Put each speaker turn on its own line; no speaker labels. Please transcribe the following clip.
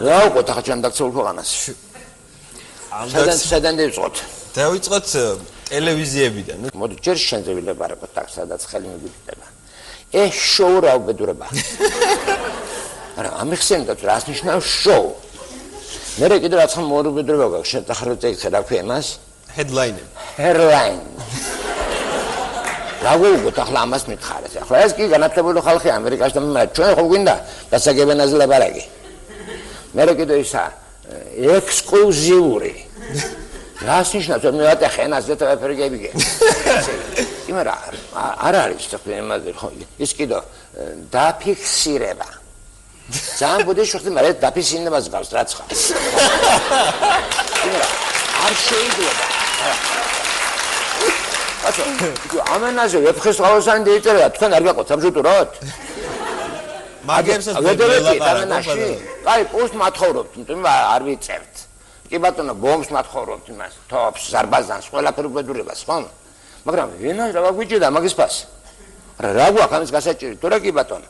რა უყოთ ახლა ჩვენ დაქცეულ ქვეყანას? სადან დავიწყოთ?
დავიწყოთ ტელევიზიებიდან.
მოდი ჯერ შენზე ვილაპარაკოთ აქ სადაც ხელი მიგვითდება. შოუ რა უბედურება. არა ამიხსენდათ რას ნიშნავს შოუ. მე კიდე რაც ხომ მოუბედურება გაქვს შეთახრეთ ეგცე რა ქვია მას?
Headline.
რა გულგოთ ახლა ამას მითხარეთ. ახლა ეს კი განათლებული ხალხი ამერიკაში და მე ჩვენ ხო გვინდა დასაგებენაზე ლაპარაკი. მე კიდე ისა ექსკლუზიური. რას ნიშნავს მე ვატეხე ენაზე და ვაფერგებიგე. იმარა არ არის თქვენ იმაზე ხო ის კიდე დაფიქსირება. ძალიან ბოდიში ხდება მაგრამ დაფიქსირებას გავს რაც ხარ. იმარა არ შეიძლება. აცო ამენაზე ვეფხის ყავოსანი დიწერა თქვენ არ გაყოთ სამშუტუროთ?
მაგებსაც
ლაპარაკობ. აი პოსტ მათხოვრობთ, იმიტომ არ ვიწერთ. კი ბატონო, ბომბს მათხოვრობთ იმას, თოფს, ზარბაზანს, ყველაფერ უბედურებას, ხო? მაგრამ ვინას რა გვიჭირდა მაგის ფასი? რა გვაქვს ამის გასაჭირი? თორე კი ბატონო.